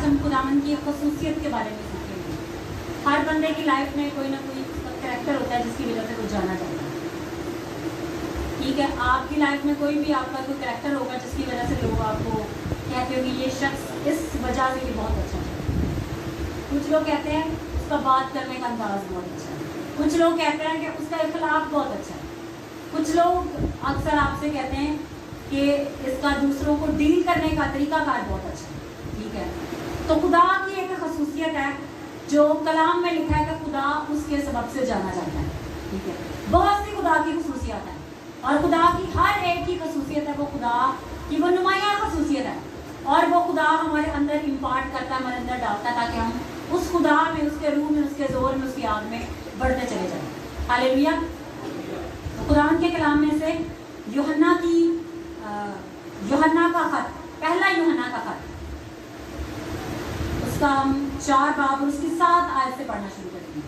आज हम खुदावंद की खसूसियत के बारे में सीखेंगे। हर बंदे की लाइफ में कोई ना कोई कैरेक्टर होता है जिसकी वजह से वो जाना जाता है। ठीक है, आपकी लाइफ में कोई भी आपका कोई कैरेक्टर होगा जिसकी वजह से लोग आपको कहते हो कि ये शख्स इस वजह से ये बहुत अच्छा है। कुछ लोग कहते हैं उसका बात करने का अंदाज बहुत अच्छा है, कुछ लोग कहते हैं कि उसका इखलाक बहुत अच्छा है, कुछ लोग अक्सर आपसे कहते हैं कि इसका दूसरों को डील करने का तरीकाकार बहुत अच्छा है। ठीक है, तो खुदा की एक खसूसियत है जो कलाम में लिखा है कि खुदा उसके सबब से जाना जाता है। ठीक है, बहुत सी खुदा की खसूसियत है और खुदा की हर एक की खसूसियत है वो खुदा की वो नुमाया खसूसियत है और वो खुदा हमारे अंदर इम्पार्ट करता है, हमारे अंदर डालता है ताकि हम उस खुदा में, उसके रूह में, उसके जोर में, उसकी आग में बढ़ते चले जाएं। हालेलुया। तो कुरान के कलाम में से यूहन्ना का खत, पहला यूहन्ना का खत, उसका हम 4 बाब और उसकी 7 आयत से पढ़ना शुरू करेंगे।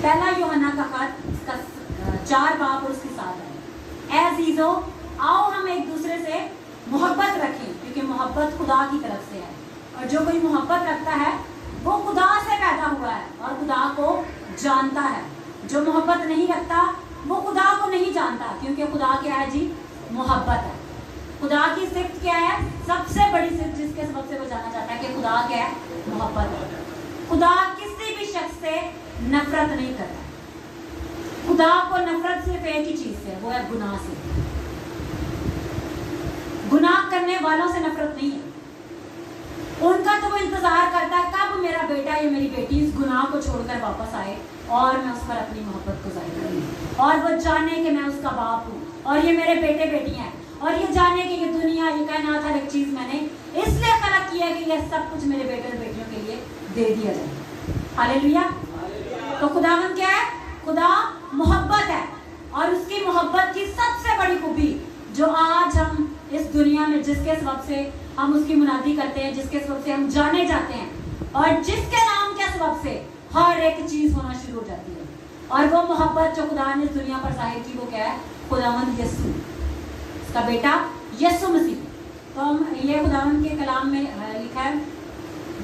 पहला यूहन्ना का खत, इसका 4 बाब और उसकी 7 आयत। ऐ अजीजो, आओ हम एक दूसरे से मोहब्बत रखें क्योंकि मोहब्बत खुदा की तरफ से है और जो कोई मोहब्बत रखता है वो खुदा से पैदा हुआ है और खुदा को जानता है। जो मोहब्बत नहीं रखता वो खुदा को नहीं जानता क्योंकि खुदा क्या है जी? मोहब्बत है। खुदा की सिफ्त क्या है? सबसे बड़ी सिफ्त जिसके सबब से वो जाना जाता है कि खुदा क्या है? मोहब्बत है। खुदा किसी भी शख्स से नफरत नहीं करता। खुदा को नफरत सिर्फ एक ही चीज से, वो है गुनाह से। गुनाह करने वालों से नफरत नहीं है। उनका तो वो इंतजार करता है कब मेरा बेटा या मेरी बेटी इस गुनाह को छोड़कर वापस आए और मैं उस पर अपनी मोहब्बत को जाहिर करूं और वो जाने कि मैं उसका बाप हूँ और ये मेरे बेटे बेटियां हैं और ये जाने कि ये दुनिया, ये कायनात, हर एक चीज मैंने इसलिए खलक किया कि ये सब कुछ मेरे बेटे और बेटियों के लिए दे दिया जाए। हालेलुया। तो खुदावंद क्या है? खुदा मोहब्बत है और उसकी मोहब्बत की सबसे बड़ी खूबी जो आज हम इस दुनिया में जिसके सबब से हम उसकी मुनादी करते हैं, जिसके सबब से हम जाने जाते हैं और जिसके नाम के सबब से हर एक चीज होना शुरू हो जाती है और वो मोहब्बत जो खुदा ने इस दुनिया पर जाहिर की वो क्या है? खुदावंद यीशु, उसका बेटा यीशु मसीह। तो हम ये खुदावंद के कलाम में लिखा है,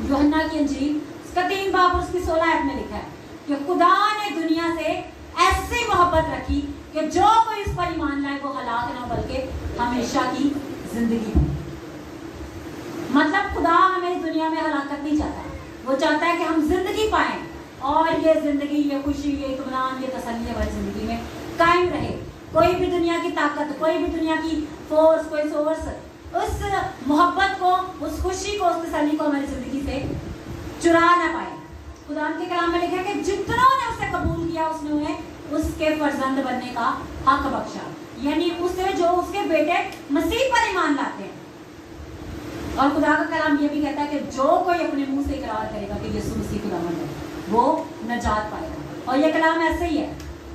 यूहन्ना की इंजील उसका 3 बाब उसकी 16 आयत में लिखा है कि खुदा ने दुनिया से ऐसी मोहब्बत रखी कि जो कोई इस पर ईमान लाए वो हलाक ना बल्कि हमेशा की जिंदगी पाए। मतलब खुदा हमें दुनिया में हलाकत नहीं चाहता, वो चाहता है कि हम जिंदगी पाएं और ये जिंदगी, ये खुशी, ये इत्मीनान, ये तसल्ली हमारी जिंदगी में कायम रहे। कोई भी दुनिया की ताकत, कोई भी दुनिया की फोर्स, कोई सोर्स उस मोहब्बत को, उस खुशी को, उस तसल्ली को हमारी जिंदगी से चुरा ना पाए। खुदा के कलाम में लिखा है कि जितनों ने उसे कबूल किया उसने उन्हें उसके फर्जंद बनने का हक बख्शा, यानी उसे जो उसके बेटे मसीह पर ईमान लाते हैं। और खुदा का कलाम ये भी कहता है कि जो कोई अपने मुंह से इकरार करेगा कि यीशु मसीह खुदावंद है वो नजात पाएगा। और ये कलाम ऐसे ही है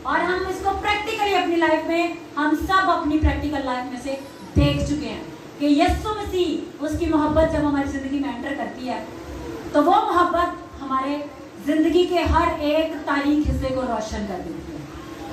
और हम इसको प्रैक्टिकली अपनी लाइफ में, हम सब अपनी प्रैक्टिकल लाइफ में से देख चुके हैं कि यीशु मसीह, उसकी मोहब्बत जब हमारी जिंदगी में एंटर करती है तो वो मोहब्बत हमारे जिंदगी के हर एक तारीख हिस्से को रोशन कर देती है।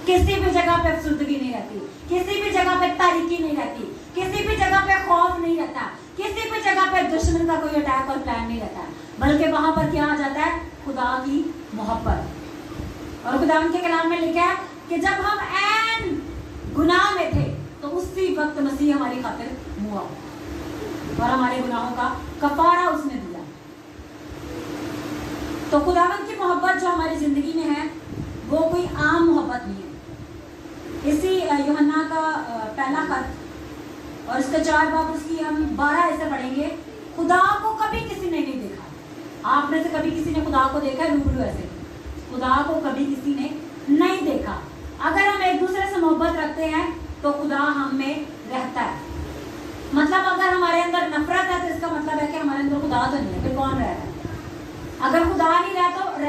किसी भी जगह पे अफसुर्दगी नहीं रहती, किसी भी जगह पे तारीकी नहीं रहती, किसी भी जगह पे खौफ नहीं रहता, किसी भी जगह पे दुश्मन का कोई अटैक और प्लान नहीं रहता, बल्कि वहां पर क्या आ जाता है? खुदा की मोहब्बत। और खुदा के कलाम में लिखा है कि जब हम ऐन गुनाह में थे तो उसी वक्त मसीह हमारी खातिर हुआ और हमारे गुनाहों का कफारा उसने दिया। तो खुदावंद की मोहब्बत जो हमारी जिंदगी में है वो कोई आम मोहब्बत नहीं है। इसी यूहन्ना का पहला खत और इसका 4 बाब उसकी हम 12 ऐसे पढ़ेंगे। खुदा को कभी किसी ने नहीं देखा। आप में से कभी किसी ने खुदा को देखा है रूबरू? ऐसे खुदा को कभी किसी ने नहीं देखा। अगर हम एक दूसरे से मोहब्बत रखते हैं तो खुदा हम में रहता है। मतलब अगर हमारे अंदर नफरत है तो इसका मतलब है कि हमारे अंदर खुदा तो नहीं है, फिर कौन रह रहा है? अगर खुदा नहीं रह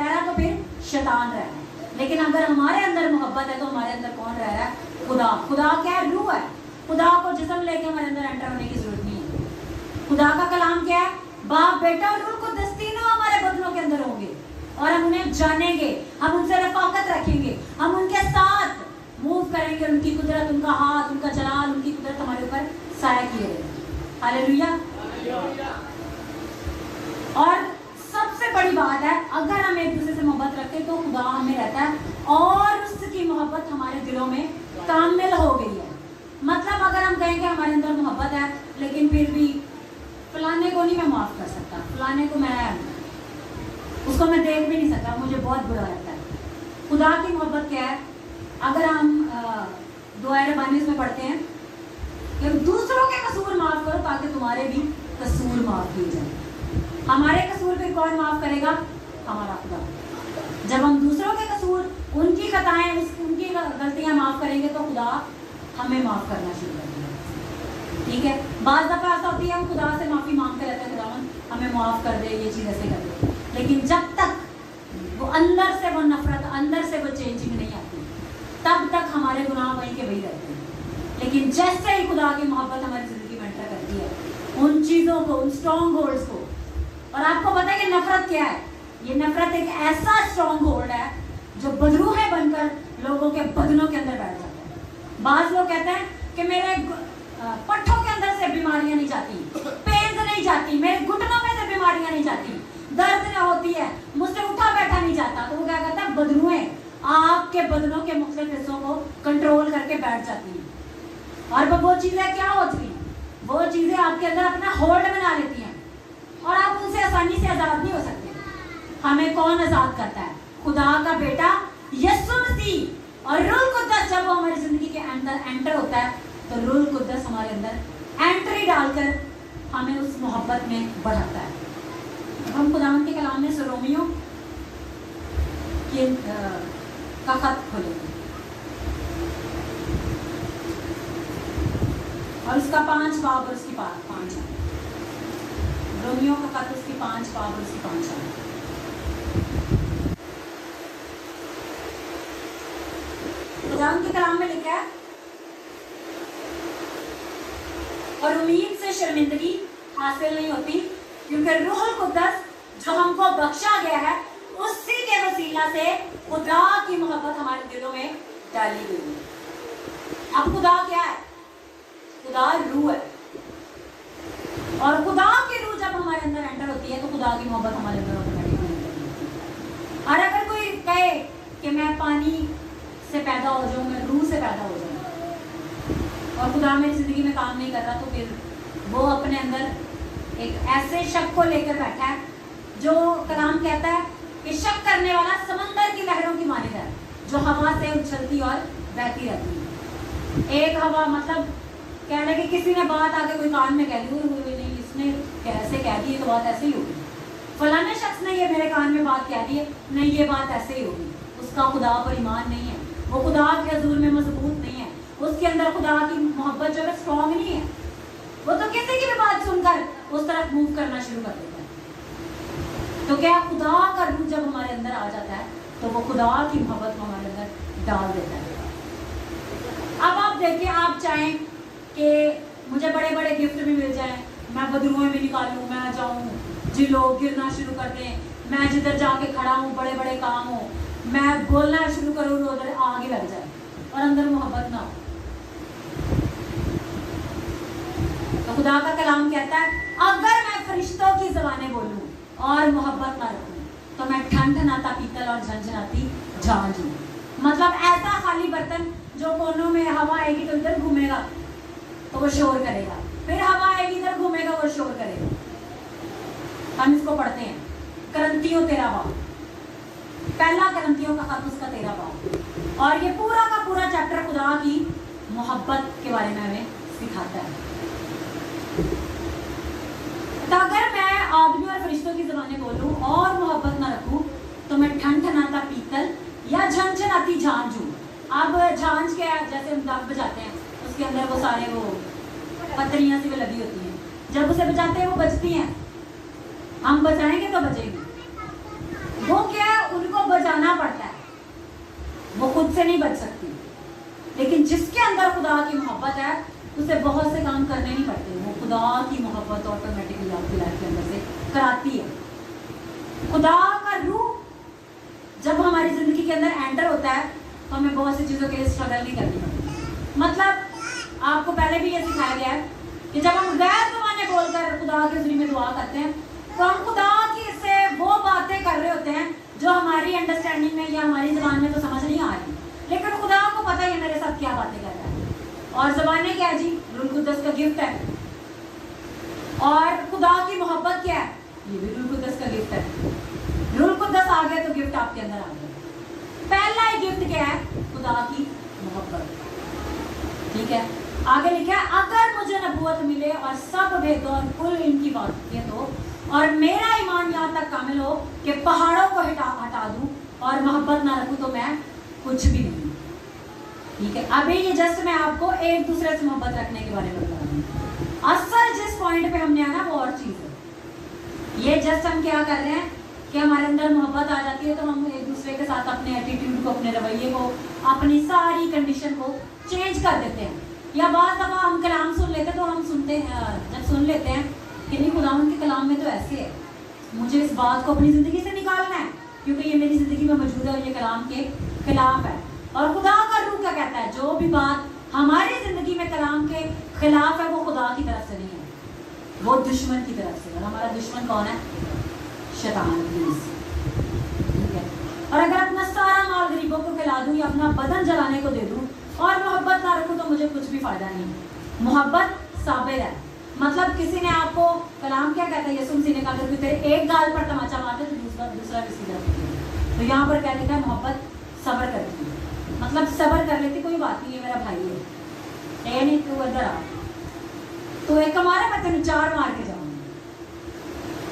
रहा तो फिर शैतान रह रहा है। लेकिन अगर हमारे अंदर मोहब्बत है तो हमारे अंदर कौन रह रहा है? खुदा। खुदा क्या है? रूह है। खुदा को जिस्म लेके हमारे अंदर एंटर होने की जरूरत नहीं है। खुदा का कलाम क्या है? बाप, बेटा और रूह कुद्दूस तीनों हमारे बदनों के अंदर होंगे और हम उन्हें जानेंगे, हम उनसे रफाकत रखेंगे, हम उनके साथ मूव करेंगे। उनकी कुदरत, उनका हाथ, उनका जलाल, उनकी कुदरत हमारे ऊपर साया किए रहेगा। हालेलुया। जाता है, लेकिन फिर भी फलाने को नहीं मैं माफ़ कर सकता, फलाने को उसको मैं देख भी नहीं सकता, मुझे बहुत बुरा लगता है। खुदा की मोहब्बत क्या है? अगर हम दुआ रब्बानी में पढ़ते हैं कि दूसरों के कसूर माफ़ करो ताकि तुम्हारे भी कसूर माफ़ किए जाए। हमारे कसूर फिर कौन माफ़ करेगा? हमारा खुदा। जब हम दूसरों के कसूर, उनकी खताएं, उनकी गलतियां माफ़ करेंगे तो खुदा हमें माफ़ करना शुरू कर देगा। ठीक है, बाज़ दफ़ा ऐसा होती है हम खुदा से माफ़ी मांगते रहते हैं, खुदावन हमें माफ़ कर दे, ये चीज़ ऐसे कर दे, लेकिन जब तक वो अंदर से वो नफरत, अंदर से वो चेंजिंग नहीं आती, तब तक हमारे गुनाह वहीं के वही रहते हैं। लेकिन जैसे ही खुदा की मोहब्बत हमारी ज़िंदगी में एंटर करती है, उन चीज़ों को, उन स्ट्रॉन्ग होल्ड्स को, और आपको पता है कि नफरत क्या है? ये नफरत एक ऐसा स्ट्रॉन्ग होल्ड है जो बदरूहें बनकर लोगों के बदनों के अंदर बैठ जाता है। बाज़ लोग कहते हैं कि मेरे पट्ठों के अंदर से बीमारियां नहीं जाती, पेंस नहीं जाती, मेरे घुटनों में से बीमारियां नहीं जाती, दर्द न होती है, मुझसे उठा बैठा नहीं जाता। तो वो क्या कहता है? बदरूहें आपके बदनों के मुख्तलिफ हिस्सों को कंट्रोल करके बैठ जाती हैं। और वो चीज़ें क्या होती हैं? वो चीज़ें आपके अंदर अपना होल्ड बना लेती हैं और आप उनसे आसानी से आज़ाद नहीं हो सकते। हमें कौन आज़ाद करता है? खुदा का बेटा यीशु मसीह। और रूह कुद्दस जब वो हमारी ज़िंदगी के अंदर एंटर होता है तो रूह कुद्दस हमारे अंदर एंट्री डालकर हमें उस मोहब्बत में बढ़ाता है। हम खुदावन के कलाम में रोमियो का खत खोलेंगे और उसका 5 बाब और उसकी 5 आयत। रोमियो का खत, उसकी 5 बाब और उसकी 5 आयत। खुदावन के कलाम में लिखा है, और उम्मीद से शर्मिंदगी हासिल नहीं होती, क्योंकि रूह कुद्दस जो हमको बख्शा गया है उसी के वसीला से खुदा की मोहब्बत हमारे दिलों में डाली गई है। अब खुदा क्या है? खुदा रूह है, और खुदा की रूह जब हमारे अंदर एंटर होती है तो खुदा की मोहब्बत हमारे अंदर ऑटोमेटिक होती है। और अगर कोई कहे कि मैं पानी से पैदा हो जाऊं, मैं रूह से पैदा हो जाऊं, और खुदा मेरी जिंदगी में काम नहीं कर रहा, तो फिर वो अपने अंदर एक ऐसे शक को लेकर बैठा है जो कलाम कहता है कि शक करने वाला समंदर की लहरों की मानिंद है, जो हवा से उछलती और बहती रहती है। एक हवा, मतलब कहने कि किसी ने बात आके कोई कान में कह दी, नहीं इसने कैसे कह दी, ये तो बात ऐसे ही होगी, फलाने शख्स ने ये मेरे कान में बात कह दी है, नहीं ये बात ऐसे ही होगी। उसका खुदा पर ईमान नहीं है, वो खुदा के हुजूर में मजबूत नहीं है, उसके अंदर खुदा की मोहब्बत जो है स्ट्रॉन्ग नहीं है। वो तो किसी की भी बात सुनकर उस तरफ मूव करना शुरू कर देता है। तो क्या खुदा का रूह जब हमारे अंदर आ जाता है तो वो खुदा की मोहब्बत को हमारे अंदर डाल देता है। अब आप देखिए, आप चाहें कि मुझे बड़े बड़े गिफ्ट भी मिल जाए, मैं बदरुएं भी निकालूं, मैं जाऊं जी लोग गिरना शुरू कर दें, मैं जिधर जाके खड़ा हूँ बड़े बड़े काम हो, मैं बोलना शुरू करूँ तो उधर आगे लग जाए और अंदर मोहब्बत ना हो। तो खुदा का कलाम कहता है, अगर मैं फरिश्तों की ज़बानें बोलूं और मोहब्बत ना रखूं तो मैं ठनठनाता पीतल और झंझनाती झांझ हूं। मतलब ऐसा खाली बर्तन जो कोनों में हवा आएगी तो इधर घूमेगा तो वो शोर करेगा, फिर हवा आएगी इधर घूमेगा वो शोर करेगा। हम इसको पढ़ते हैं, करंतियों 13 बाब, पहला करंतियों का खत उसका 13 बाब, और ये पूरा का पूरा चैप्टर खुदा की मोहब्बत के बारे में हमें सिखाता है। तो अगर मैं आदमी और फरिश्तों की ज़बानें बोलूं और मोहब्बत ना रखूं तो मैं ठनठनाता पीतल या झंझनाती झांझ हूं। अब झांझ क्या है? जैसे हम दफ बजाते हैं, उसके अंदर वो सारे वो पत्रियां सी लगी होती हैं, जब उसे बजाते हैं वो बजती हैं, हम बजाएंगे तो बजेगी। वो क्या है? उनको बजाना पड़ता है, वो खुद से नहीं बज सकती। लेकिन जिसके अंदर खुदा की मोहब्बत है उसे बहुत से काम करने नहीं पड़ते, वो खुदा की मोहब्बत ऑटोमेटिकली आपकी लाइफ के अंदर से कराती है। खुदा का रूह जब हमारी जिंदगी के अंदर एंटर होता है तो हमें बहुत सी चीज़ों के लिए स्ट्रगल नहीं करनी पड़ती। मतलब आपको पहले भी ये सिखाया गया है कि जब हम गैर ज़बानें बोलकर खुदा के ज़रिए में दुआ करते हैं तो हम खुदा की से वो बातें कर रहे होते हैं जो हमारी अंडरस्टैंडिंग में या हमारी ज़बान में तो समझ नहीं आ रही, लेकिन खुदा को पता है मेरे साथ क्या बातें कर रहा है। और ज़बानें क्या जी? रूह कुद्दस का गिफ्ट है। और खुदा की मोहब्बत क्या है? ये भी रूह कुद्दस का गिफ्ट है। रूह कुद्दस आ गया तो गिफ्ट आपके अंदर आ गया। पहला ही गिफ्ट क्या है? खुदा की मोहब्बत। ठीक है, आगे लिखा है अगर मुझे नबूवत मिले और सब भेदों और कुल इनकी बातें तो, और मेरा ईमान यहाँ तक कामिल हो कि पहाड़ों को हटा दूं और मोहब्बत ना रखूं तो मैं कुछ भी नहीं। ठीक है, अभी ये जस्ट मैं आपको एक दूसरे से मोहब्बत रखने के बारे में बता रही हूँ। असल जिस पॉइंट पे हमने आना वो और चीज है। ये जस्ट हम क्या कर रहे हैं कि हमारे अंदर मोहब्बत आ जाती है तो हम एक दूसरे के साथ अपने एटीट्यूड को, अपने रवैये को, अपनी सारी कंडीशन को चेंज कर देते हैं। या बात दफा हम कलाम सुन लेते तो हम सुनते हैं, जब सुन लेते हैं कि नहीं खुदावंद के कलाम में तो ऐसे है, मुझे इस बात को अपनी ज़िंदगी से निकालना है क्योंकि ये मेरी ज़िंदगी में मौजूद है और ये कलाम के खिलाफ है। और खुदा का रूह क्या कहता है? जो भी बात हमारी ज़िंदगी में कलाम के खिलाफ है वो खुदा की तरफ से नहीं है, वो दुश्मन की तरफ से। और हमारा दुश्मन कौन है? शैतान, इब्लीस। ठीक है, और अगर अपना सारा माल गरीबों को खिला दूँ या अपना बदन जलाने को दे दूँ और मोहब्बत ना रखूँ तो मुझे कुछ भी फायदा नहीं। मोहब्बत साबिर है, मतलब किसी ने आपको कलाम क्या कहता है? यीशु मसीह ने कहा कि तेरे एक गाल पर तमाचा मारते तो दूसरा भी सीधा। तो यहाँ पर क्या लिखा है? मोहब्बत सब्र करती है, मतलब सब्र कर लेती, कोई बात नहीं, ये मेरा भाई है, नहीं तू इधर आ, तो एक हमारा मैं तेन चार मार के जाऊंगी।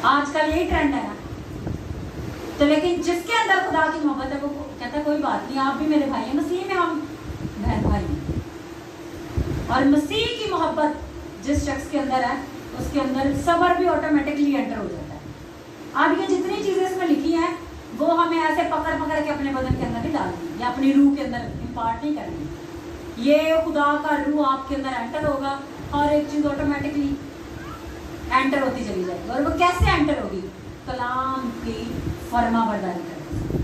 आजकल यही ट्रेंड है ना। तो लेकिन जिसके अंदर खुदा की मोहब्बत है वो कहता है कोई बात नहीं, आप भी मेरे भाई हैं, मसीह में हम बहन भाई हैं। और मसीह की मोहब्बत जिस शख्स के अंदर है उसके अंदर सब्र भी ऑटोमेटिकली एंटर हो जाता है। अब ये जितनी चीजें इसमें लिखी हैं वो हमें ऐसे पकड़ पकड़ के अपने बदन के अंदर नहीं डालनी या अपनी रूह के अंदर इम्पार्ट नहीं करनी। ये खुदा का रूह आपके अंदर एंटर होगा और एक चीज ऑटोमेटिकली एंटर होती चली जाएगी। और वो कैसे एंटर होगी? कलाम की फर्मा बरदारी करने से।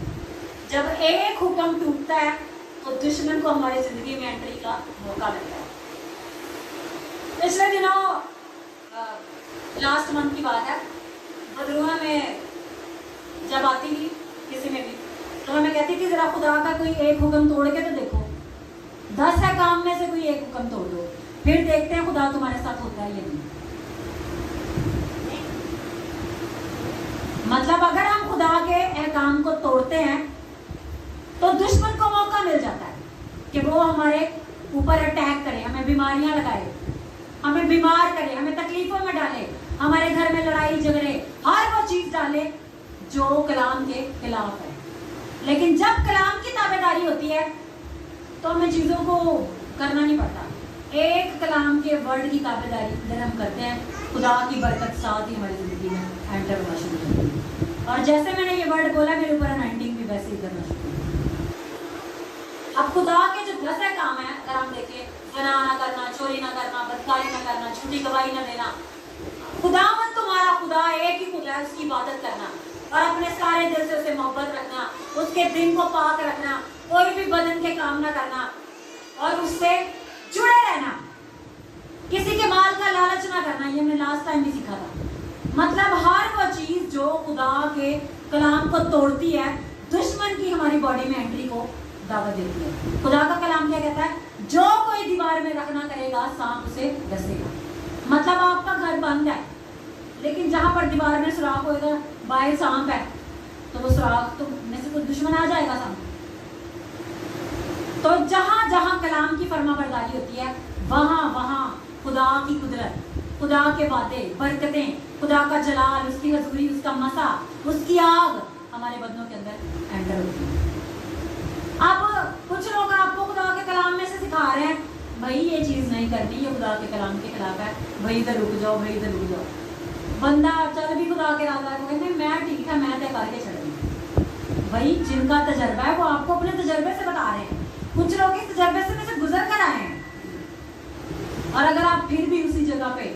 जब एक हुक्म टूटता है तो दुश्मन को हमारी जिंदगी में एंट्री का मौका मिलता है। पिछले दिनों लास्ट मंथ की बात है, बदरूहा में जब आती थी किसी में भी तो मैं कहती थी जरा खुदा का कोई एक हुक्म तोड़ के तो देखो, 10 है काम में से कोई एक हुक्म तोड़ दो, फिर देखते हैं खुदा तुम्हारे साथ होता है या नहीं। मतलब अगर हम खुदा के एहकाम को तोड़ते हैं तो दुश्मन को मौका मिल जाता है कि वो हमारे ऊपर अटैक करे, हमें बीमारियां लगाए, हमें बीमार करे, हमें तकलीफों में डाले, हमारे घर में लड़ाई झगड़े, हर वो चीज डाले जो कलाम के खिलाफ है। लेकिन जब कलाम की ताबेदारी होती है तो हमें चीजों को करना नहीं पड़ता। एक कलाम के वर्ड की ताबेदारी अगर हम करते हैं, खुदा की बरकत साथ ही हमारी जिंदगी में एंटर होना शुरू होती है। और जैसे मैंने ये वर्ड बोला मेरे ऊपर अनाइंटिंग भी वैसे ही करना शुरू होती है। अब खुदा के जो 10 काम है अगर हम देखें, ज़ना ना करना, चोरी ना करना, बदकारी ना करना, झूठी गवाही ना देना, खुदावंद तुम्हारा खुदा एक ही खुदा है, उसकी इबादत करना और अपने सारे दिल से उसे मोहब्बत रखना, उसके दिन को पाक रखना, कोई भी बदन के काम ना करना और उससे जुड़े रहना, किसी के माल का लालच ना करना। ये हमने लास्ट टाइम भी सीखा था। मतलब हर वो चीज जो खुदा के कलाम को तोड़ती है, दुश्मन की हमारी बॉडी में एंट्री को दावत देती है। खुदा का कलाम क्या कहता है? जो कोई दीवार में रखना करेगा सांप उसे डसेगा। मतलब आपका घर बंद है लेकिन जहां पर दीवार में सुराख होगा, बाहर सांप है, तो वो सुराख तो में से कोई दुश्मन आ जाएगा सांप। तो जहां जहां कलाम की फरमाबरदारी होती है वहां वहां खुदा की कुदरत, खुदा के वादे, बरकतें, खुदा का जलाल, उसकी हजूरी, उसका मसा, उसकी आग हमारे बदनों के अंदर एंटर होती है। अब कुछ लोग आपको खुदा के कलाम में से सिखा रहे हैं भाई ये चीज नहीं करनी, ये खुदा के कलाम के खिलाफ है, भाई इधर रुक जाओ, भाई इधर रुक जाओ। बंदा चल भी खुदा के राजा को कहते मैं ठीक है, मैं तय करके चढ़ूंगी। भाई जिनका तजर्बा है वो आपको अपने तजर्बे से बता रहे हैं। कुछ लोग इस तजर्बे से गुजर कर आए हैं और अगर आप फिर भी उसी जगह पे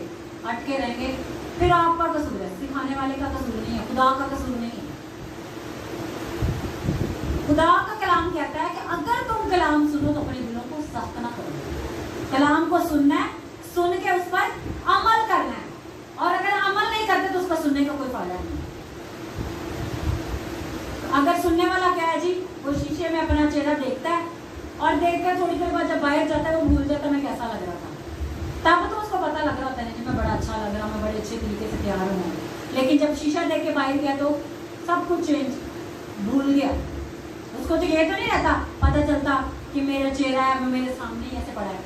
अटके रहेंगे फिर आपका कसूर है, सिखाने वाले का कसूर नहीं है, खुदा का कसूर नहीं है। खुदा का कलाम कहता है कि अगर तुम कलाम सुनो तो अपने दिलों को सख्त ना करो। कलाम को सुनना है, सुन के उस पर अमल करना है और अगर अमल नहीं करते तो उसका सुनने का कोई फायदा नहीं। अगर सुनने वाला क्या है जी, वो शीशे में अपना चेहरा देखता है और देखकर थोड़ी देर बाद जब बाहर जाता है वो भूल जाता है मैं कैसा लग रहा था, तब तो उसको पता लग रहा होता है कि मैं बड़ा अच्छा लग रहा हूँ, मैं बड़े अच्छे तरीके से तैयार हूँ, लेकिन जब शीशा देख के बाहर गया तो सब कुछ चेंज, भूल गया। उसको तो ये तो नहीं रहता, पता चलता कि मेरा चेहरा है मेरे सामने ही ऐसे पड़ा है।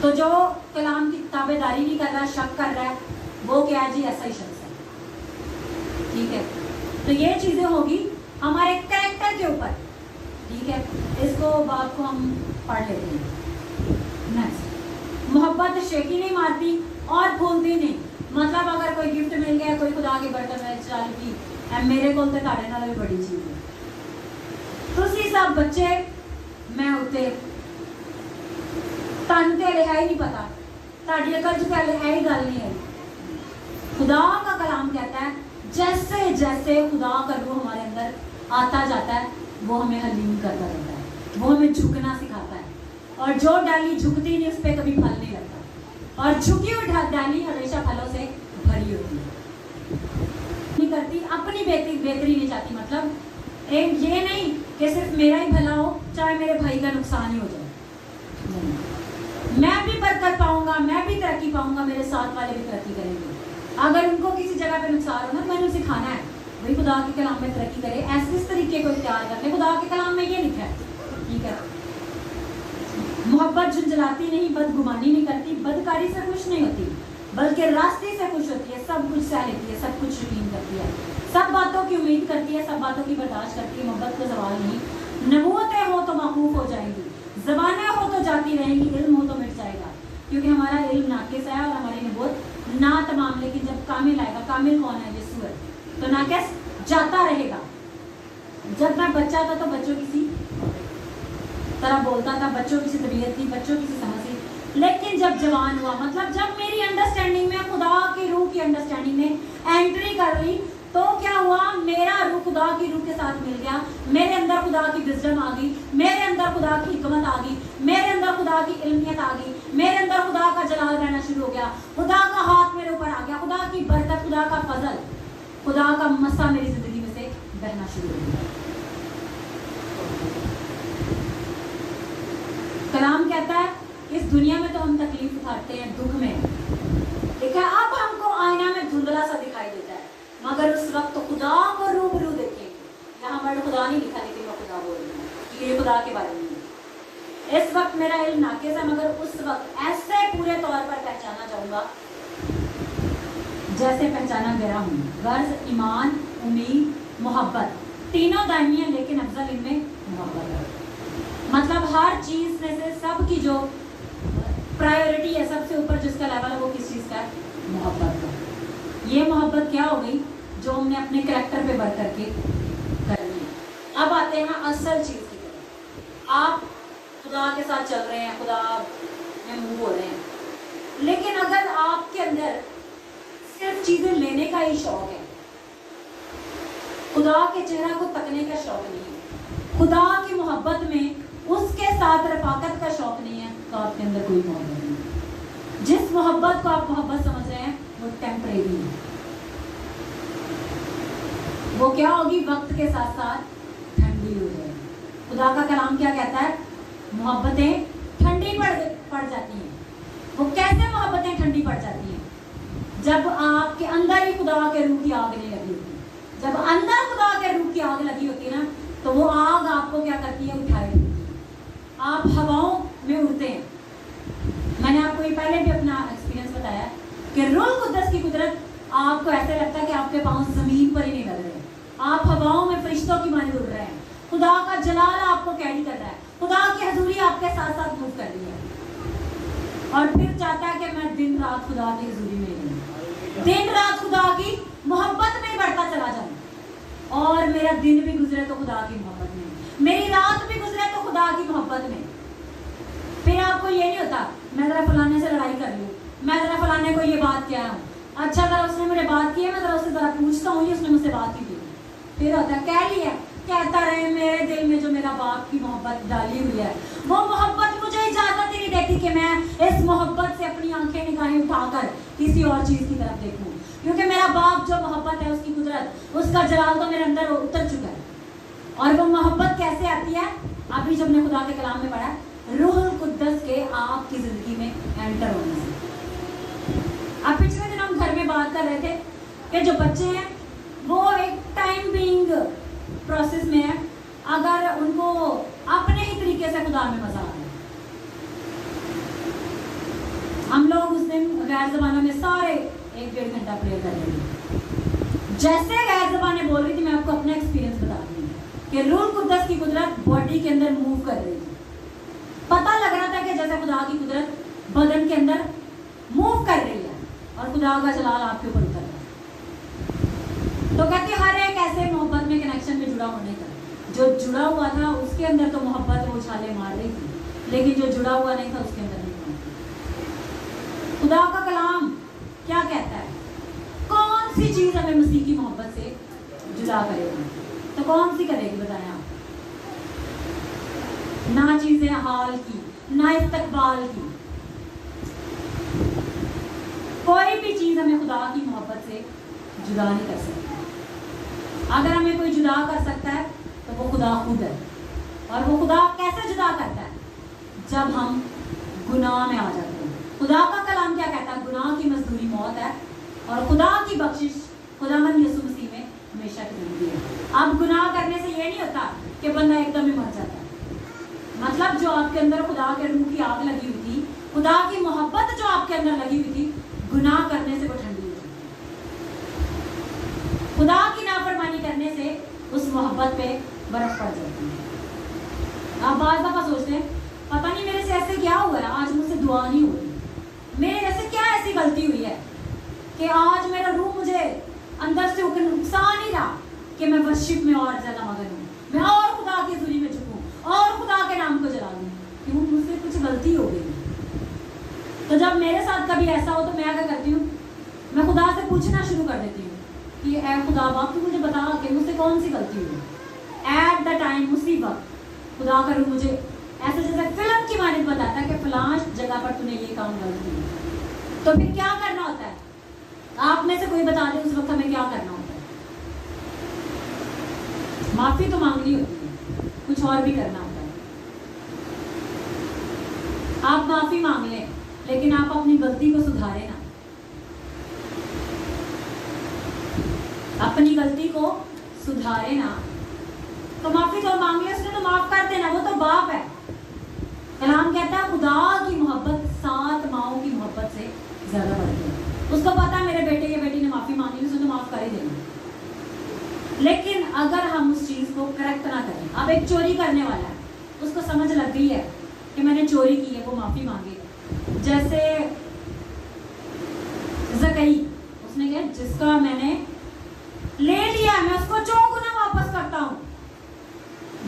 तो जो कलाम की ताबेदारी नहीं कर रहा, शक कर रहा है, वो क्या है जी? ऐसा ही शख्स है। ठीक है, तो ये चीजें होगी हमारे कैरेक्टर के ऊपर। ठीक है, इसको बात को हम पढ़ लेते हैं। नेक्स्ट, मोहब्बत शेकी नहीं मारती और भूलती नहीं। मतलब अगर कोई गिफ्ट मिल गया, कोई खुदा की बरकत है, चल की मेरे को तो ताड़े नाल भी बड़ी चीज है। तुसी सब बच्चे मैं उत्ते तन ते है ही नहीं पता, ताड़ी अकल च पहले है ही गल नहीं है। खुदा का कलाम कहता है जैसे जैसे खुदा का रूह हमारे अंदर आता जाता है, वो हमें हलीम करता रहता है, वो हमें झुकना सिखाता है। और जो डाली झुकती नहीं, उस पर कभी फल नहीं लगता, और झुकी हुई डाली हमेशा फलों से भरी होती है। नहीं करती, अपनी बेहतरी नहीं चाहती। मतलब ये नहीं कि सिर्फ मेरा ही भला हो, चाहे मेरे भाई का नुकसान ही हो जाए। मैं भी बरकत पाऊंगा, मैं भी तरक्की पाऊंगा, मेरे साथ वाले भी तरक्की करेंगे। अगर उनको किसी जगह पे नुकसान हो ना, मैंने उसे सिखाना है भाई खुदा के कलाम में तरक्की करे, ऐसे इस तरीके को इख्तियार कर ले। खुदा के कलाम में ये लिखा है। ठीक है, मोहब्बत झुंझलाती नहीं, बदगुमानी नहीं करती, बदकारी से खुश नहीं होती, बल्कि रास्ते से खुश होती है, सब कुछ सह लेती है, सब कुछ यकीन करती है, सब बातों की उम्मीद करती है, सब बातों की बर्दाश्त करती है। मोहब्बत का सवाल नहीं। नबूवतें हो तो मखूफ हो जाएंगी, ज़बानें हो तो जाती रहेंगी, इल्म हो तो मिट जाएगा। क्योंकि हमारा इल्म नाकिस है और हमारी नबूवत ना तमाम, लेकिन जब कामिल आएगा, कामिल कौन है? यीशु है, तो नाकिस जाता रहेगा। जब मैं बच्चा था तो बच्चों की सी तरह बोलता था, बच्चों की सी तबीयत थी, बच्चों की सी समझ थी, लेकिन जब जवान हुआ, मतलब जब मेरी अंडरस्टैंडिंग में, खुदा की रूह की अंडरस्टैंडिंग में एंट्री कर ली, तो क्या हुआ? मेरा रूह खुदा की रूह के साथ मिल गया, मेरे अंदर खुदा की विजडम आ गई, मेरे अंदर खुदा की हिकमत आ गई, मेरे अंदर खुदा की इल्मियत आ गई, मेरे अंदर खुदा का जलाल रहना शुरू हो गया, खुदा का हाथ मेरे ऊपर आ गया, खुदा की बरकत, खुदा का फजल, खुदा का मसा मेरी जिंदगी में से बहना शुरू हो गया। कलाम कहता है इस दुनिया में तो हम तकलीफ उठाते हैं, दुख में, देखा अब हमको आईना में धुंधला सा दिखाई देता है, मगर उस वक्त तो खुदा को रूबरू देखेंगे। यहाँ वर्ड खुदा नहीं लिखा, लेकिन मैं खुदा बोल रही हूँ, ये खुदा के बारे में। इस वक्त मेरा इल्म नाकिस है, मगर उस वक्त ऐसे पूरे तौर पर पहचाना जाऊंगा जैसे पहचाना गया हूँ। गर्ज, ईमान, उम्मीद, मोहब्बत, तीनों दायमी है, लेकिन अफजल इनमें मोहब्बत है। मतलब हर चीज में से सबकी जो प्रायोरिटी है, सबसे ऊपर जिसका लेवल है, वो किस चीज का है? मोहब्बत का। ये मोहब्बत क्या हो गई? जो हमने अपने कैरेक्टर पे बढ़ करके करनी है। अब आते हैं असल चीज की तरफ। आप खुदा के साथ चल रहे हैं, खुदा में मुंह हो रहे हैं, लेकिन अगर आपके अंदर सिर्फ चीजें लेने का ही शौक है, खुदा के चेहरा को तकने का शौक नहीं है, खुदा की मोहब्बत में उसके साथ रफाकत का शौक नहीं है, तो आपके अंदर कोई मोहब्बत नहीं। जिस मोहब्बत को आप मोहब्बत समझ रहे हैं वो टेम्परेरी है, वो क्या होगी? वक्त के साथ साथ ठंडी हो जाएगी। खुदा का कलाम क्या कहता है? मोहब्बतें ठंडी पड़ जाती हैं। वो कैसे मोहब्बतें ठंडी पड़ जाती हैं? जब आपके अंदर ही खुदा के रूह की आग नहीं लगी होती। जब अंदर खुदा के रूह की आग लगी होती है ना, तो वो आग आपको क्या करती है? उठाए देती है, आप हवाओं में उड़ते हैं। मैंने आपको ये पहले भी अपना एक्सपीरियंस बताया कि रूह कुद्दस की कुदरत, आपको ऐसे लगता है कि आपके पाँव जमीन पर ही नहीं लग रहे, आप हवाओं में फरिश्तों की माने उड़ रहे हैं। खुदा का जलाल आपको कैरी कर रहा है, खुदा की हजूरी आपके साथ साथ मूव कर रही है, और फिर चाहता है कि मैं दिन रात खुदा की हजूरी में रहूं, दिन रात खुदा की मोहब्बत में बढ़ता चला जाऊं, और मेरा दिन भी गुजरे तो खुदा की मोहब्बत में, मेरी रात भी गुजरे तो खुदा की मोहब्बत में। फिर आपको ये नहीं होता मैं जरा फलाने से लड़ाई कर लूँ, मैं जरा फलाने को ये बात क्या हूँ, अच्छा जरा उसने मुझे बात की है, मैं जरा उससे जरा पूछता हूँ, उसने मुझसे बात की थी। फिर होता है कह लिया, कहता रहे मेरे दिल में जो मेरा बाप की मोहब्बत डाली हुई है, वो मोहब्बत मुझे इजाजत ही नहीं देती कि मैं इस मोहब्बत से अपनी आंखें निगाहें उठाकर किसी और चीज की तरफ देखूं, क्योंकि मेरा बाप जो मोहब्बत है, उसकी कुदरत, उसका जलाल तो मेरे अंदर उतर चुका है। और वो मोहब्बत कैसे आती है? अभी जब ने खुदा के कलाम में पढ़ा, रूहुल कुद्दस के आपकी जिंदगी में एंटर होने से। अब पिछले दिन हम घर में बात कर रहे थे कि जो बच्चे हैं वो एक टाइम बीइंग प्रोसेस में है, अगर उनको अपने ही तरीके से खुदा में मजा आ रहा है। हम लोग उस दिन गैर ज़बानों में सारे 1-1.5 घंटा प्रे कर रहे थे। जैसे गैर ज़बानें बोल रही थी, मैं आपको अपना एक्सपीरियंस बता रही हूँ कि रूहुल कुद्दस की कुदरत बॉडी के अंदर मूव कर रही थी। पता लग रहा था कि जैसे खुदा की कुदरत बदन के अंदर मूव कर रही है और खुदा का जलाल आपके ऊपर उतर रहा है। तो कहती हर एक ऐसे मोहब्बत में कनेक्शन में जुड़ा होने का, जो जुड़ा हुआ था उसके अंदर तो मोहब्बत वो छाले मार रही थी, लेकिन जो जुड़ा हुआ नहीं था उसके अंदर नहीं मारती। खुदा का कलाम क्या कहता है? कौन सी चीज हमें मसीह की मोहब्बत से जुदा करेगी? तो कौन सी करेगी बताएं आप? ना चीजें हाल की, ना इस्तकबाल की, कोई भी चीज हमें खुदा की मोहब्बत से जुदा नहीं कर सकती। अगर हमें कोई जुदा कर सकता है तो वो खुदा खुद है। और वो खुदा कैसे जुदा करता है? जब हम गुनाह में आ जाते हैं। खुदा का कलाम क्या कहता है? गुनाह की मजदूरी मौत है और खुदा की बख्शिश खुदावंद यीशु मसीह में हमेशा की जिंदगी है। अब गुनाह करने से ये नहीं होता कि बंदा एकदम ही मर जाता है। मतलब जो आपके अंदर खुदा के रूह की आग लगी हुई थी, खुदा की मोहब्बत जो आपके अंदर लगी हुई थी, गुनाह करने से वो ठंडी हो जाती है। खुदा की नाफरमानी करने से उस मोहब्बत पे बर्फ पड़ जाती है। आप बार दफा सोचते हैं पता नहीं मेरे से ऐसे क्या हुआ है, आज मुझसे दुआ नहीं हो रही, मेरे ऐसे क्या ऐसी गलती हुई है कि आज मेरा रूह मुझे अंदर से नुकसान ही रहा कि मैं वर्शिप में और ज्यादा मगन हूँ, मैं और खुदा की हुजूरी में झुकूं और खुदा के नाम को जला दूं, क्यों? मुझसे कुछ गलती हो गई। तो जब मेरे साथ कभी ऐसा हो तो मैं क्या करती हूँ? मैं खुदा से पूछना शुरू कर देती हूँ कि ऐ खुदा बाप तू मुझे बता कि मुझसे कौन सी गलती हुई। एट द टाइम उसी वक्त खुदा करूँ मुझे ऐसे जैसे फिल्म की मानित बताता है कि फलां जगह पर तूने ये काम गलत किया। तो फिर क्या करना होता है? आप में से कोई बता दे उस वक्त हमें क्या करना होता है? माफी तो मांगनी होती है, कुछ और भी करना होता है। आप माफी मांग लें, लेकिन आप अपनी गलती को सुधारें ना। अपनी गलती को सुधारे ना। तो माफी तो मांग ले, उसने तो माफ कर देना, वो तो बाप है। कलाम कहता है खुदा की मोहब्बत 7 माओं की मोहब्बत से ज्यादा बढ़ती है। उसको पता है मेरे बेटे या बेटी ने माफी मांगी, उसने तो माफ कर ही देना। लेकिन अगर हम उस चीज को करेक्ट ना करें, अब एक चोरी करने वाला है, उसको समझ लग गई है कि मैंने चोरी की है, वो माफी मांगेगा। जैसे ज़कई, उसने कहा जिसका मैंने ले लिया मैं उसको 4 गुना वापस करता हूं।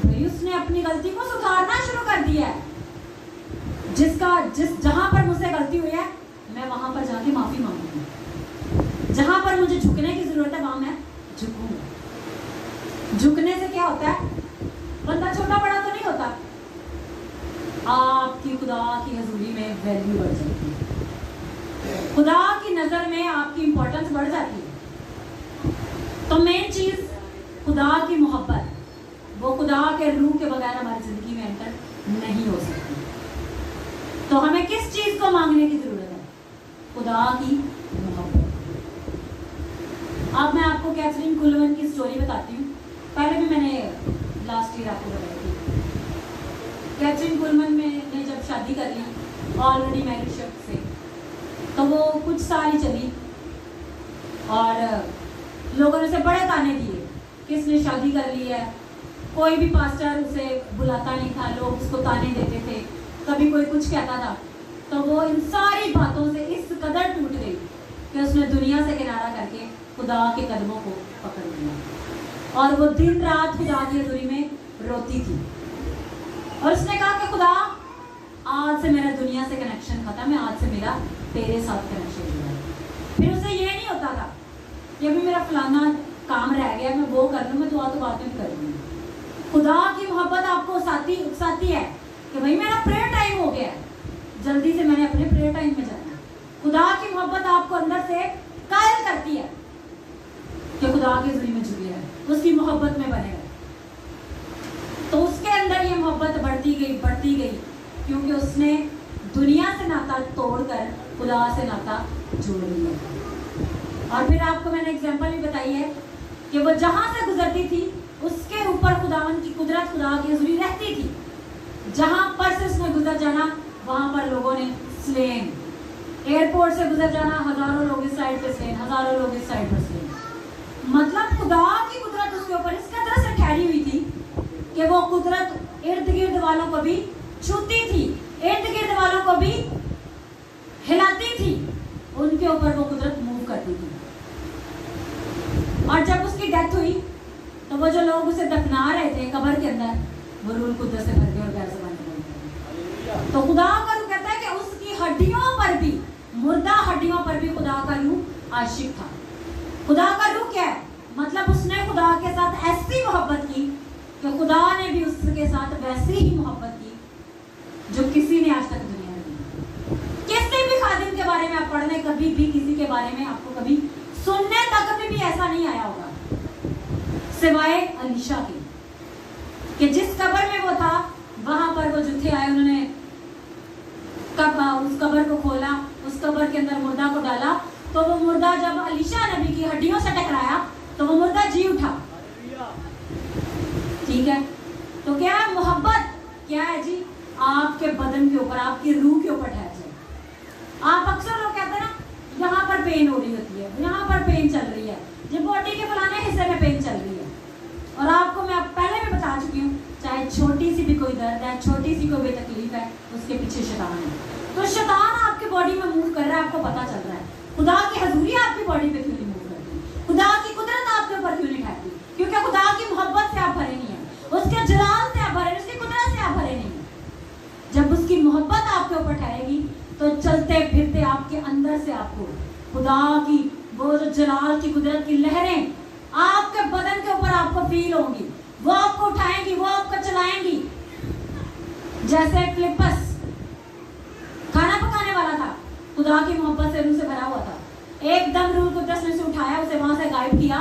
भाई उसने अपनी गलती को सुधारना शुरू कर दिया है। जहां पर मुझसे गलती हुई है मैं वहां पर जाके माफी मांगूंगी। जहां पर मुझे झुकने की जरूरत है वहां मैं झुकूंगा। झुकने से क्या होता है? बंदा छोटा बड़ा तो नहीं होता, आपकी खुदा की हजूरी में वैल्यू बढ़ जाती है, खुदा की नजर में आपकी इंपॉर्टेंस बढ़ जाती है। तो मेन चीज खुदा की मोहब्बत, वो खुदा के रूह के बगैर हमारी जिंदगी में एंटर नहीं हो सकती। तो हमें किस चीज को मांगने की जरूरत है? खुदा की मोहब्बत। अब मैं आपको कैथरीन कुलमन की स्टोरी बताती हूँ। पहले भी मैंने लास्ट ईयर आपको बताई थी। कैथरीन कुलमन ने जब शादी कर ली ऑलरेडी मैरिड शख्स से, तो वो कुछ साल ही चली और लोगों ने उसे बड़े ताने दिए कि इसने शादी कर ली है। कोई भी पास्टर उसे बुलाता नहीं था, लोग उसको ताने देते थे, कभी कोई कुछ कहता था। तो वो इन सारी बातों से इस कदर टूट गई कि उसने दुनिया से किनारा करके खुदा के कदमों को पकड़ लिया और वो दिन रात खुदा की हजूरी में रोती थी। और उसने कहा कि खुदा आज से मेरा दुनिया से कनेक्शन खत्म है, आज से मेरा तेरे साथ कनेक्शन जुड़ा है। फिर उसे ये नहीं होता था कि अभी मेरा फलाना काम रह गया, मैं वो कर लूँ, मैं दुआ तो बाद में कर लूँगी। खुदा की मोहब्बत आपको उकसाती है कि भाई मेरा प्रेयर टाइम हो गया है, जल्दी से मैंने अपने प्रेयर टाइम में जाना है। खुदा की मोहब्बत आपको अंदर से कायल करती है कि खुदा की हजूरी में झुके रहे, उसकी मोहब्बत में बने रहे। तो उसके अंदर ये मोहब्बत बढ़ती गई क्योंकि उसने दुनिया से नाता तोड़कर खुदा से नाता जोड़ लिया। और फिर आपको मैंने एग्जांपल भी बताई है कि वो जहां से गुजरती थी उसके ऊपर खुदावन की कुदरत, खुदा की हुजूरी रहती थी। जहां पर से उसने गुजर जाना वहां पर लोगों ने स्लेन। एयरपोर्ट से गुजर जाना, हजारों लोग इस साइड पे स्लेन, हजारों लोग इस साइड पर स्लेन। मतलब खुदा की कुदरत उसके ऊपर इस कदर से ठहरी हुई थी कि वो कुदरत इर्द गिर्द वालों को भी छूती थी, इर्द गिर्द वालों को भी हिलाती थी, उनके ऊपर वो कुदरत मूव करती थी। और जब उसकी डेथ हुई तो वो जो लोग उसे दफना रहे थे कब्र के अंदर, वो रूल कुदरत से भर गए और गैर ज़बान गए। तो खुदा का रूह कहता है कि उसकी हड्डियों पर भी, मुर्दा हड्डियों पर भी खुदा का रूह आशिक था। खुदा का रूह क्या है? मतलब उसने खुदा के साथ ऐसी मोहब्बत की कि खुदा ने भी उसके साथ वैसी ही मोहब्बत की जो किसी ने आज तक दुनिया में की। किसी भी खादिम के बारे में आप पढ़ने, कभी भी किसी के बारे में आपको कभी सुनने तक में भी ऐसा नहीं आया होगा सिवाय अलीशा के, कि जिस कब्र में वो था वहां पर वो जुत्थे आए, उन्होंने उस कब्र को खोला, उस कब्र के अंदर मुर्दा को डाला, तो वो मुर्दा जब अलीशा नबी की हड्डियों से टकराया तो वो मुर्दा जी उठा। ठीक है, तो क्या है मोहब्बत? क्या है जी? आपके बदन के ऊपर, आपकी रूह के ऊपर ठहर जाए। आप अक्सर लोग कहते हैं ना, यहाँ पर पेन हो रही होती है, यहाँ पर पेन चल रही है, जो बॉडी के फलाने हिस्से में पेन चल रही है। और आपको मैं पहले भी बता चुकी हूँ, चाहे छोटी सी भी कोई दर्द है, छोटी सी कोई भी तकलीफ है, उसके पीछे शैतान है। तो शैतान आपकी बॉडी में मूव कर रहा है, आपको पता चल रहा है। खुदा की हजूरी आपकी बॉडी पे क्यों नहीं मूव करती? खुदा की कुदरत आपके ऊपर क्यों नहीं ठहरती? क्योंकि खुदा की मोहब्बत से आप भरे नहीं है, उसके जलाल से आप भरे, उसकी कुदरत से आप भरे नहीं है। जब उसकी मोहब्बत आपके ऊपर ठहरेगी तो चलते फिरते आपके अंदर से आपको खुदा की वो जो जलाल की कुदरत की लहरें आपके बदन के ऊपर आपको फील होंगी, वो आपको उठाएंगी, वो आपको चलाएंगी। जैसे फिलिप्पस खाना पकाने वाला था, खुदा की मोहब्बत से, रूह से भरा हुआ था, एकदम रूह कुदरत ने उसे उठाया, उसे वहां से गायब किया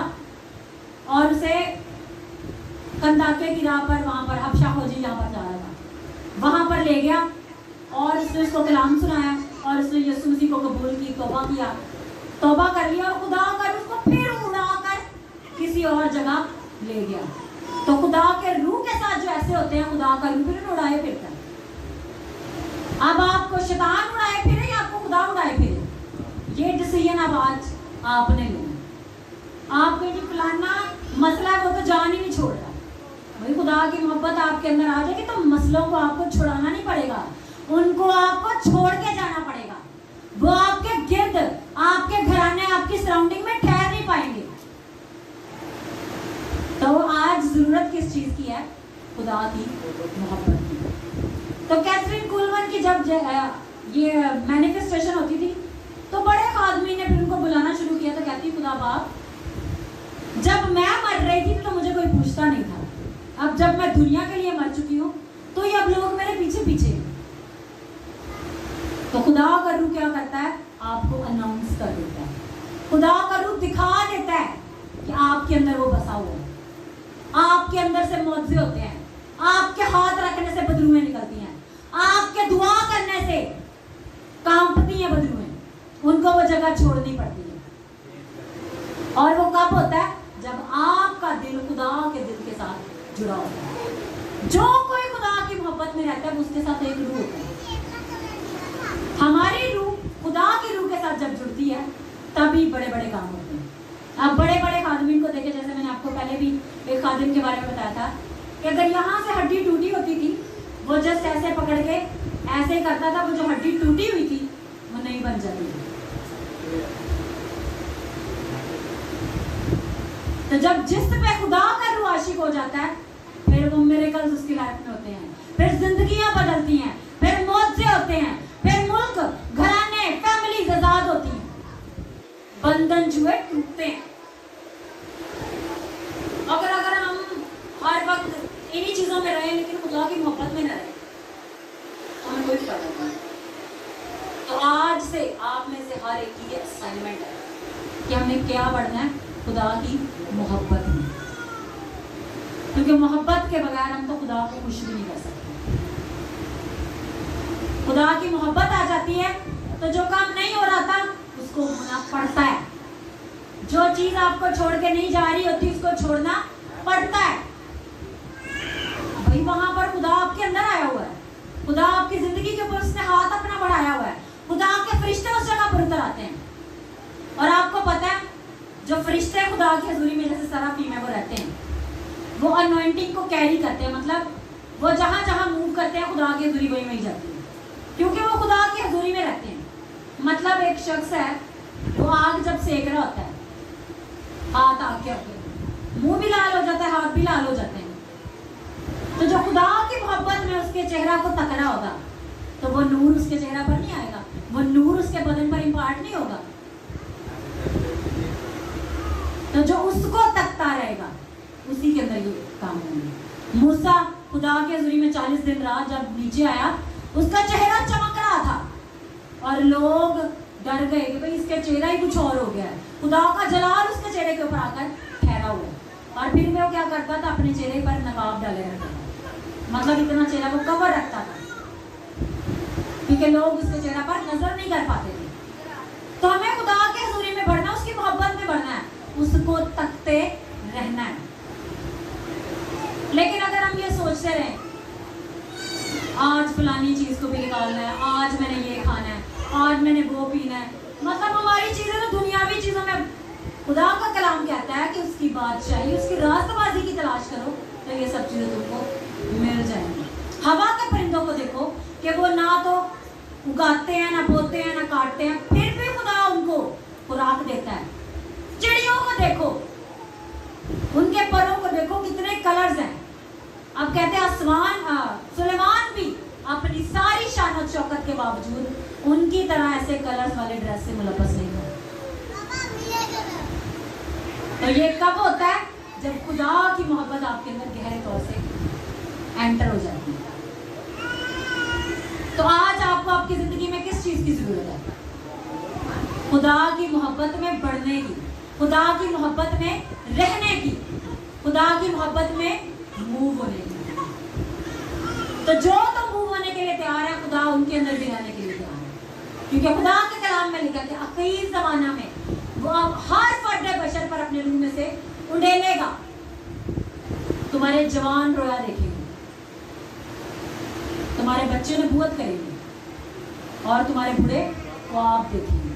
और उसे कंदाके की राह पर, वहां पर हबशा खोजी जहां पर जा रहा था, वहां पर ले गया और उसने उसको कलाम सुनाया और उसने यीशु मसीह को कबूल की, तौबा किया, तौबा कर लिया और खुदा कर उसको फिर उड़ाकर किसी और जगह ले गया। तो खुदा के रूह के साथ जो ऐसे होते हैं, खुदा का रूह फिर उड़ाए फिरता है। अब आपको शैतान उड़ाए फिरे या आपको खुदा उड़ाए फिरे, ये डिसीजन अब आज आपने लेना। आपके जो फलाना मसला है वो तो जान ही नहीं छोड़ रहा, भाई खुदा की मोहब्बत आपके अंदर आ जाएगी तो मसलों को आपको छुड़ाना नहीं पड़ेगा, उनको आपको छोड़ के जाना पड़ेगा। वो आपके गिर्द, आपके घराने, आपकी सराउंडिंग में ठहर नहीं पाएंगे। तो आज जरूरत किस चीज की है? खुदा की मोहब्बत की। तो कैथरीन कुलमन की जब ये मैनिफेस्टेशन होती थी तो बड़े आदमी ने फिर उनको बुलाना शुरू किया, तो कहती खुदा बाप, जब मैं मर रही थी तो मुझे कोई पूछता नहीं था, अब जब मैं दुनिया के लिए मर चुकी हूँ तो ये अब लोग मेरे पीछे पीछे। तो खुदा का रूह क्या करता है? आपको अनाउंस कर देता है, खुदा का रूह दिखा देता है कि आपके अंदर वो बसा हुआ है, आपके अंदर से मौजे होते हैं, आपके हाथ रखने से बदरूहें निकलती हैं, आपके दुआ करने से कांपती हैं बदरूहें, उनको वो जगह छोड़नी पड़ती है। और वो कब होता है? जब आपका दिल खुदा के दिल के साथ जुड़ा होता है। जो कोई खुदा की मोहब्बत में रहता है उसके साथ एक रूह होता है। हमारी रूह खुदा की रूह के साथ जब जुड़ती है तभी बड़े बड़े काम होते हैं। अब बड़े बड़े खादिम को देखे, जैसे मैंने आपको पहले भी एक खादिम के बारे में बताया था कि अगर यहाँ से हड्डी टूटी होती थी, वो जस्ट ऐसे पकड़ के ऐसे करता था, वो जो हड्डी टूटी हुई थी वो नहीं बन जाती थी। तो जब जिस्म पे खुदा का रूह आशिक हो जाता है, फिर वो मिरेकल्स उसकी लाइफ में होते हैं, फिर जिंदगियां बदलती हैं, फिर मौजे होते हैं, फिर मुल्क, घराने, फैमिलीज आजाद होती हैं, बंधन जुए टूटते हैं। अगर हम हर वक्त इन्हीं चीजों में रहे लेकिन खुदा की मोहब्बत में न रहे, हमें कोई फायदा नहीं। तो आज से आप में से हर एक की असाइनमेंट है कि हमने क्या बढ़ना है? खुदा की मोहब्बत में, क्योंकि मोहब्बत के बगैर हम तो खुदा को खुश भी नहीं कर सकते। खुदा की मोहब्बत आ जाती है तो जो काम नहीं हो रहा था उसको होना पड़ता है। जो चीज आपको छोड़ के नहीं जा रही होती उसको छोड़ना पड़ता है। भाई वहां पर खुदा आपके अंदर आया हुआ है, खुदा आपकी जिंदगी के ऊपर उसने हाथ अपना बढ़ाया हुआ है, खुदा के फरिश्ते उस जगह पर उतर आते हैं। और आपको पता है जो फरिश्ते खुदा की हजूरी में जैसे सराफीम है वो रहते हैं, वो अनॉइंटिंग को कैरी करते हैं, मतलब वो जहां जहां मूव करते हैं खुदा की हजूरी वही वही जाती है, क्योंकि वो खुदा की हजूरी में रहते हैं। मतलब एक शख्स है वो आग जब सेक रहा होता है, हाथ आग के होते, मुंह भी लाल हो जाता है, हाथ भी लाल हो जाते हैं, तो जो खुदा की मोहब्बत में उसके चेहरा को तक रहा होगा तो वो नूर उसके चेहरा पर नहीं आएगा, वो नूर उसके बदन पर इंपार्ट नहीं होगा। तो जो उसको तकता रहेगा उसी के अंदर ये काम होंगे। मूसा खुदा के हजूरी में 40 दिन रहा, जब नीचे आया उसका चेहरा चमक रहा था और लोग डर गए कि भाई इसका चेहरा ही कुछ और हो गया है, खुदा का जलाल उसके चेहरे के ऊपर आकर ठहरा हुआ है। और फिर मैं वो क्या करता था, अपने चेहरे पर नकाब डाले रखता था, मतलब इतना चेहरा को कवर रखता था क्योंकि लोग उसके चेहरा पर नजर नहीं कर पाते थे। तो हमें खुदा के हजूरी में बढ़ना, उसकी मोहब्बत में बढ़ना है, उसको तकते रहना है। लेकिन अगर हम ये सोचते रहे आज फलानी चीज को भी निकालना है, आज मैंने ये खाना है, आज मैंने वो पीना है, मतलब हमारी चीजें तो दुनियावी चीजों में, खुदा का कलाम कहता है कि उसकी बादशाही, उसकी रास्तबाजी की तलाश करो तो ये सब चीजें तुमको मिल जाएंगी। हवा के परिंदों को देखो कि वो ना तो उगाते हैं, ना बोते हैं, ना काटते हैं, फिर भी खुदा उनको खुराक देता है। चिड़ियों को देखो, उनके परों को देखो, कितने कलर्स हैं। अब कहते हैं सुलेमान भी अपनी सारी शान और शौकत के बावजूद उनकी तरह ऐसे कलर्स वाले ड्रेस से मुलब्बस नहीं था। तो ये कब होता है, जब खुदा की मोहब्बत आपके अंदर गहरे तौर से एंटर हो जाती है। तो आज आपको आपकी जिंदगी में किस चीज की जरूरत है? खुदा की मोहब्बत में बढ़ने की, खुदा की मोहब्बत में रहने की, खुदा की मोहब्बत में मूव होने की। तो जो तो मूव होने के लिए तैयार है, खुदा उनके अंदर भी रहने के लिए तैयार है, क्योंकि खुदा के कलाम में लिखा कि आखिरी जमाना में वो अब हर फर्द बशर पर अपने रूह में से उंडेलेगा। तुम्हारे जवान रोया देखेंगे, तुम्हारे बच्चे नबूवत करेंगे और तुम्हारे बूढ़े ख्वाब देखेंगे।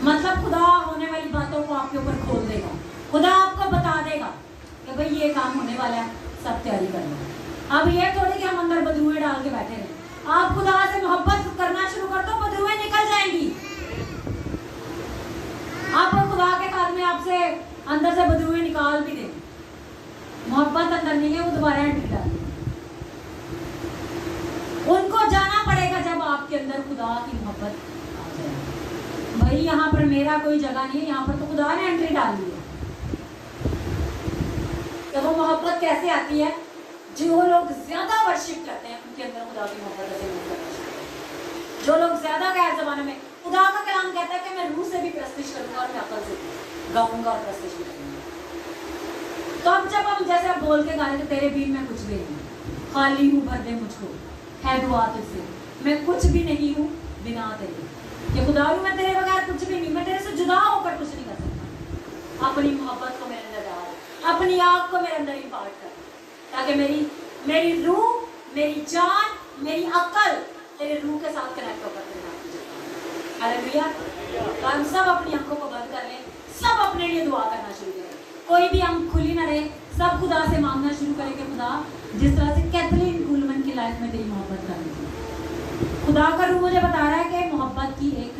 मतलब खुदा होने वाली बातों को आपके ऊपर खोल देगा, खुदा आपको बता देगा कि भाई ये काम होने वाला है, सब तैयारी करना। अब ये थोड़ी कि हम अंदर बदबूएं डाल के बैठे रहे। आप खुदा से मोहब्बत करना शुरू कर दो, बदबूएं निकल जाएंगी। आप खुदा के हाथ में आपसे अंदर से बदबूएं निकाल भी दें, मोहब्बत अंदर नहीं है, वो दोबारा एंट्री डाल। उनको जाना पड़ेगा जब आपके अंदर खुदा की मोहब्बत आ जाए। भाई यहाँ पर मेरा कोई जगह नहीं है, यहाँ पर तो खुदा ने एंट्री डाल दी है। तो वो मोहब्बत कैसे आती है? जो लोग ज्यादा वर्शिप करते हैं उनके अंदर खुदा की मोहब्बत ऐसे मूव करती है। जो लोग ज्यादा गैर जमाने में, खुदा का कलाम कहता है कि मैं रूह से भी प्रस्तिश करूंगा और मैं अकल से गाऊंगा और प्रस्तिश भी करूंगा। तो अब जब हम जैसे आप बोल के गा रहे थे, तेरे बीच में कुछ भी नहीं, खाली हूँ भर दे मुझको, है दुआ तुझसे, मैं कुछ भी नहीं हूँ बिना तेरे, ये खुदा हूँ मैं तेरे बगैर कुछ भी नहीं, मैं तेरे से जुदा होकर कुछ नहीं कर सकता। अपनी मोहब्बत को मेरे अंदर डाल, अपनी आग को मेरे अंदर इंपार्ट कर, ताकि मेरी रूह, मेरी जान, मेरी अकल तेरे रूह के साथ कनेक्ट होकर हालेलुया। तो हम सब अपनी आंखों को बंद कर लें, सब अपने लिए दुआ करना शुरू करें, कोई भी आंख खुली ना रहे, सब खुदा से मांगना शुरू करें कि खुदा जिस तरह से कैथलीन कुलमन की लाइफ में तेरी मोहब्बत कर दी। खुदा का रूह मुझे बता रहा है कि मोहब्बत की एक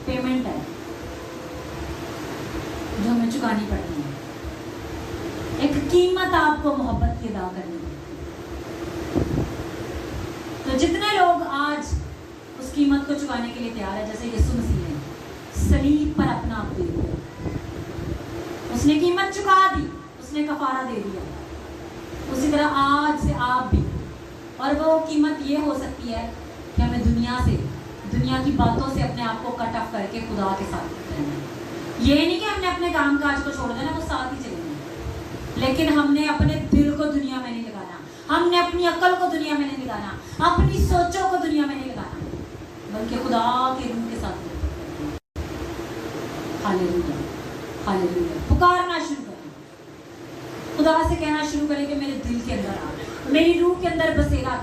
पेमेंट है जो हमें चुकानी पड़ती है, एक कीमत आपको मोहब्बत की अदा करनी है। तो जितने लोग आज उस कीमत को चुकाने के लिए तैयार है, जैसे यीशु मसीह ने सलीब पर अपना आप दे दिया, उसने कीमत चुका दी, उसने कफारा दे दिया, उसी तरह आज से आप भी। और वो कीमत ये हो सकती है कि हमें दुनिया की बातों से अपने आप को कट ऑफ करके खुदा के साथ रहना है। ये नहीं कि हमने अपने काम काज को छोड़ देना, वो साथ ही चलेंगे, लेकिन हमने अपने दिल को दुनिया में नहीं लगाना, हमने अपनी अकल को दुनिया में नहीं लगाना, अपनी सोचों को दुनिया में नहीं लगाना। बल्कि खुदा के रूह के साथ हालेलुया, हालेलुया। पुकारना शुरू करें, खुदा से कहना शुरू करें कि मेरे दिल के अंदर आ, मेरी रूह के अंदर बसेरा।